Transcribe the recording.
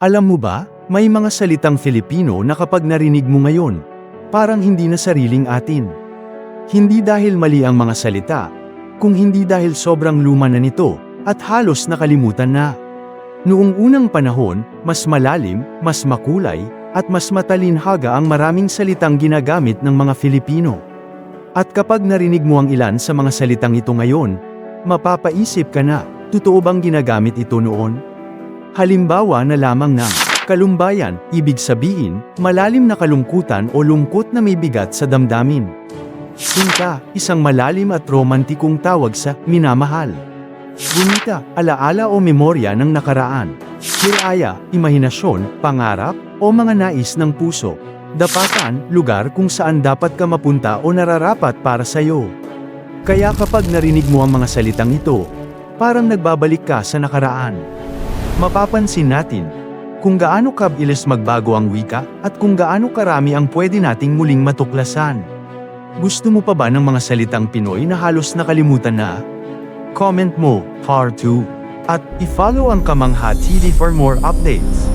Alam mo ba, may mga salitang Filipino na kapag narinig mo ngayon, parang hindi na sariling atin. Hindi dahil mali ang mga salita, kung hindi dahil sobrang luma na nito, at halos nakalimutan na. Noong unang panahon, mas malalim, mas makulay, at mas matalinhaga ang maraming salitang ginagamit ng mga Filipino. At kapag narinig mo ang ilan sa mga salitang ito ngayon, mapapaisip ka na, totoo bang ginagamit ito noon? Halimbawa na lamang ng kalumbayan, ibig sabihin, malalim na kalungkutan o lungkot na may bigat sa damdamin. Sinta, isang malalim at romantikong tawag sa minamahal. Gunita, alaala o memorya ng nakaraan. Hiraya, imahinasyon, pangarap, o mga nais ng puso. Dapatan, lugar kung saan dapat ka mapunta o nararapat para sa'yo. Kaya kapag narinig mo ang mga salitang ito, parang nagbabalik ka sa nakaraan. Mapapansin natin kung gaano kabilis magbago ang wika at kung gaano karami ang pwede nating muling matuklasan. Gusto mo pa ba ng mga salitang Pinoy na halos nakalimutan na? Comment mo, Part 2, at i-follow ang Kamangha TV for more updates.